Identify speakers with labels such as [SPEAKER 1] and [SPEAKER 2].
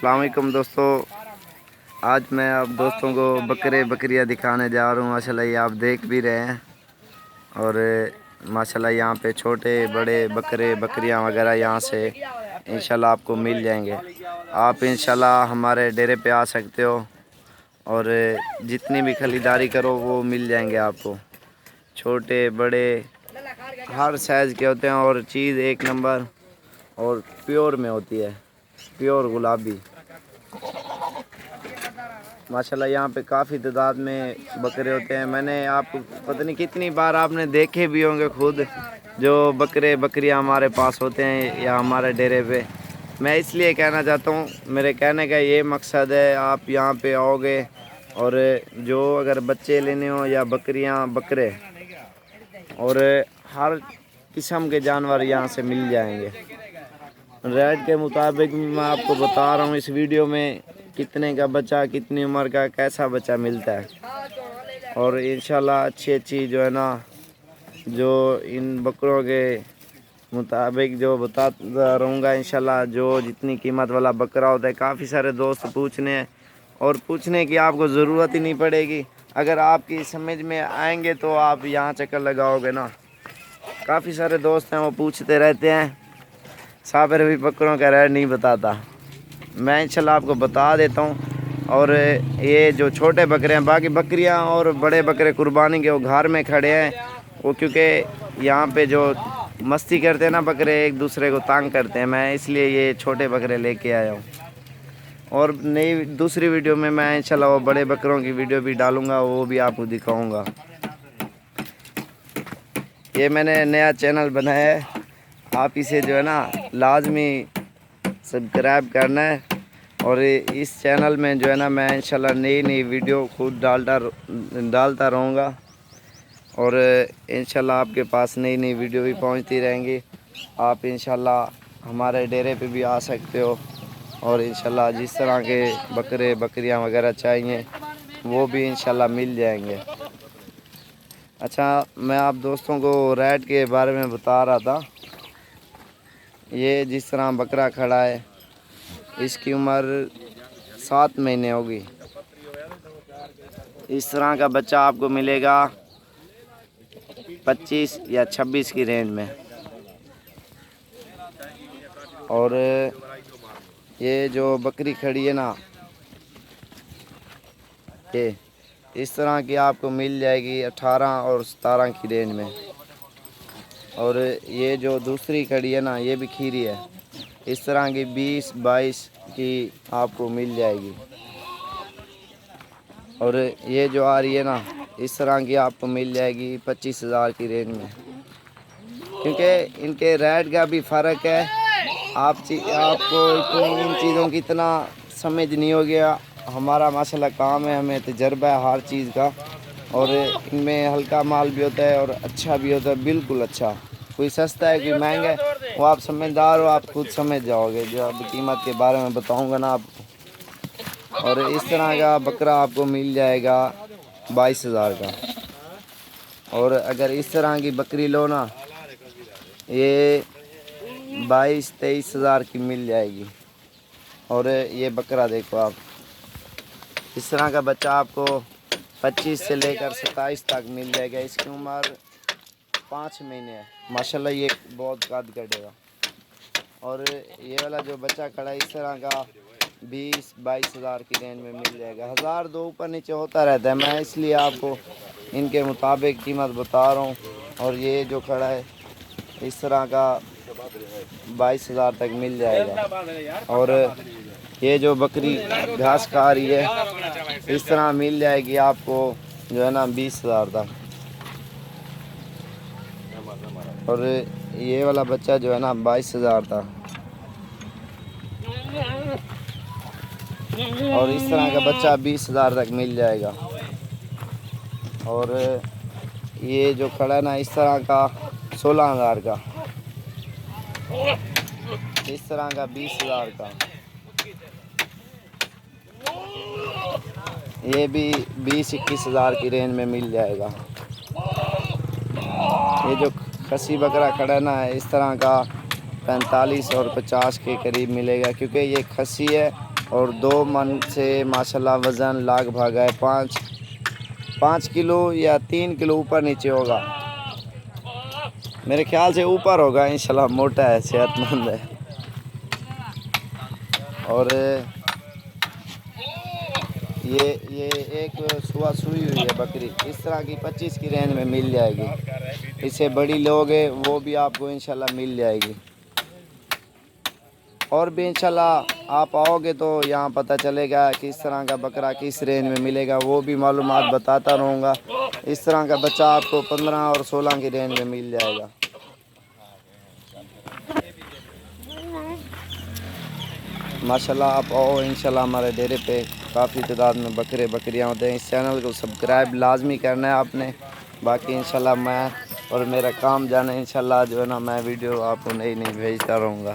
[SPEAKER 1] السلام علیکم دوستو، آج میں آپ دوستوں کو بکریاں دکھانے جا رہا ہوں۔ ماشاءاللہ یہ آپ دیکھ بھی رہے ہیں، اور ماشاءاللہ یہاں پہ چھوٹے بڑے بکریاں وغیرہ یہاں سے انشاءاللہ آپ کو مل جائیں گے۔ آپ انشاءاللہ ہمارے ڈیرے پہ آ سکتے ہو، اور جتنی بھی خریداری کرو وہ مل جائیں گے آپ کو۔ چھوٹے بڑے ہر سائز کے ہوتے ہیں، اور چیز ایک نمبر اور پیور میں ہوتی ہے، پیور گلابی۔ ماشاءاللہ یہاں پہ کافی تعداد میں بکرے ہوتے ہیں۔ میں نے آپ کو پتہ نہیں کتنی بار آپ نے دیکھے بھی ہوں گے خود، جو بکریاں ہمارے پاس ہوتے ہیں یا ہمارے ڈیرے پہ۔ میں اس لیے کہنا چاہتا ہوں، میرے کہنے کا یہ مقصد ہے، آپ یہاں پہ آؤ گے اور جو اگر بچے لینے ہوں یا بکرے اور ہر قسم کے جانور یہاں سے مل جائیں گے۔ ریٹ کے مطابق میں آپ کو بتا رہا ہوں اس ویڈیو میں کتنے کا بچہ، کتنی عمر کا کیسا بچہ ملتا ہے، اور انشاءاللہ اچھی جو ہے نا، جو ان بکروں کے مطابق جو بتاتا رہوں گا انشاءاللہ، جو جتنی قیمت والا بکرا ہوتا ہے۔ کافی سارے دوست پوچھنے کی آپ کو ضرورت ہی نہیں پڑے گی۔ اگر آپ کی سمجھ میں آئیں گے تو آپ یہاں چکر لگاؤ گے نا۔ کافی سارے دوست ہیں وہ پوچھتے رہتے ہیں، صابر بھی بکروں کا ریٹ نہیں بتاتا۔ میں انشاءاللہ آپ کو بتا دیتا ہوں۔ اور یہ جو چھوٹے بکرے ہیں، باقی بکریاں اور بڑے بکرے قربانی کے وہ گھر میں کھڑے ہیں، وہ کیونکہ یہاں پہ جو مستی کرتے ہیں نا بکرے، ایک دوسرے کو تانگ کرتے ہیں، میں اس لیے یہ چھوٹے بکرے لے کے آیا ہوں۔ اور نئی دوسری ویڈیو میں انشاءاللہ وہ بڑے بکروں کی ویڈیو بھی ڈالوں گا، وہ بھی آپ کو دکھاؤں گا۔ یہ میں نے نیا چینل بنایا ہے، آپ اسے جو ہے نا لازمی سبسکرائب کرنا ہے، اور اس چینل میں جو ہے نا میں انشاءاللہ نئی ویڈیو خود ڈالتا رہوں گا، اور انشاءاللہ آپ کے پاس نئی ویڈیو بھی پہنچتی رہیں گی۔ آپ انشاءاللہ ہمارے ڈیرے پہ بھی آ سکتے ہو، اور انشاءاللہ جس طرح کے بکریاں وغیرہ چاہیے وہ بھی انشاءاللہ مل جائیں گے۔ اچھا، میں آپ دوستوں کو ریٹ کے بارے میں بتا رہا تھا۔ یہ جس طرح بکرا کھڑا ہے، اس کی عمر 7 مہینے ہوگی۔ اس طرح کا بچہ آپ کو ملے گا 25 یا 26 کی رینج میں۔ اور یہ جو بکری کھڑی ہے نا، یہ اس طرح کی آپ کو مل جائے گی 18 اور 17 کی رینج میں۔ اور یہ جو دوسری کھڑی ہے نا، یہ بھی کھیری ہے، اس طرح کی 20-22 کی آپ کو مل جائے گی۔ اور یہ جو آ رہی ہے نا، اس طرح کی آپ کو مل جائے گی 25,000 کی رینج میں۔ کیونکہ ان کے ریٹ کا بھی فرق ہے، آپ کو ان چیزوں کی اتنا سمجھ نہیں ہو گیا۔ ہمارا ماشاءاللہ کام ہے، ہمیں تجربہ ہے ہر چیز کا، اور ان میں ہلکا مال بھی ہوتا ہے اور اچھا بھی ہوتا ہے، بالکل اچھا۔ کوئی سستا ہے کوئی مہنگا ہے، وہ آپ سمجھدار ہو، آپ خود سمجھ جاؤ گے جو اب قیمت کے بارے میں بتاؤں گا نا آپ کو۔ اور اس طرح کا بکرا آپ کو مل جائے گا 22,000 کا۔ اور اگر اس طرح کی بکری لو نا، یہ 22-23,000 کی مل جائے گی۔ اور یہ بکرا دیکھو آپ، اس طرح کا بچہ آپ کو 25 سے لے کر 27 تک مل جائے گا۔ اس کی عمر 5 مہینے ہے۔ ماشاءاللہ یہ بہت قد کٹے گا۔ اور یہ والا جو بچہ کھڑا ہے، اس طرح کا 20-22,000 کی رینج میں مل جائے گا۔ 1,000-2 اوپر نیچے ہوتا رہتا ہے، میں اس لیے آپ کو ان کے مطابق قیمت بتا رہا ہوں۔ اور یہ جو کھڑا ہے اس طرح کا 22,000 تک مل جائے گا۔ اور یہ جو بکری گھاس کھا رہی ہے، اس طرح مل جائے گی آپ کو جو ہے نا 20,000 تک۔ اور یہ والا بچہ جو ہے نا 22,000 تک۔ اور اس طرح کا بچہ 20,000 تک مل جائے گا۔ اور یہ جو کھڑا ہے نا اس طرح کا 16,000 کا، اس طرح کا 20,000 کا، یہ بھی 20-21,000 کی رینج میں مل جائے گا۔ یہ جو خصی بکرا کھڑا ہے نا، اس طرح کا 45 اور 50 کے قریب ملے گا، کیونکہ یہ خصی ہے اور 2 من سے ماشاءاللہ وزن لاگ بھاگ ہے 5 کلو یا 3 کلو اوپر نیچے ہوگا، میرے خیال سے اوپر ہوگا انشاءاللہ، موٹا ہے، صحت مند ہے۔ اور یہ ایک صبح سوئی ہوئی ہے بکری، اس طرح کی 25 کی رینج میں مل جائے گی، اس سے بڑی لوگ ہیں وہ بھی آپ کو انشاءاللہ مل جائے گی۔ اور بھی انشاءاللہ آپ آؤ گے تو یہاں پتہ چلے گا کس طرح کا بکرا کس رینج میں ملے گا، وہ بھی معلومات بتاتا رہوں گا۔ اس طرح کا بچہ آپ کو 15 اور 16 کی رینج میں مل جائے گا۔ ماشاءاللہ آپ آؤ انشاءاللہ ہمارے ڈیرے پہ، کافی تعداد میں بکریاں ہوتے ہیں۔ اس چینل کو سبسکرائب لازمی کرنا ہے آپ نے، باقی انشاءاللہ میں اور میرا کام جانے انشاءاللہ جو ہے نا میں ویڈیو آپ کو نئی بھیجتا رہوں گا۔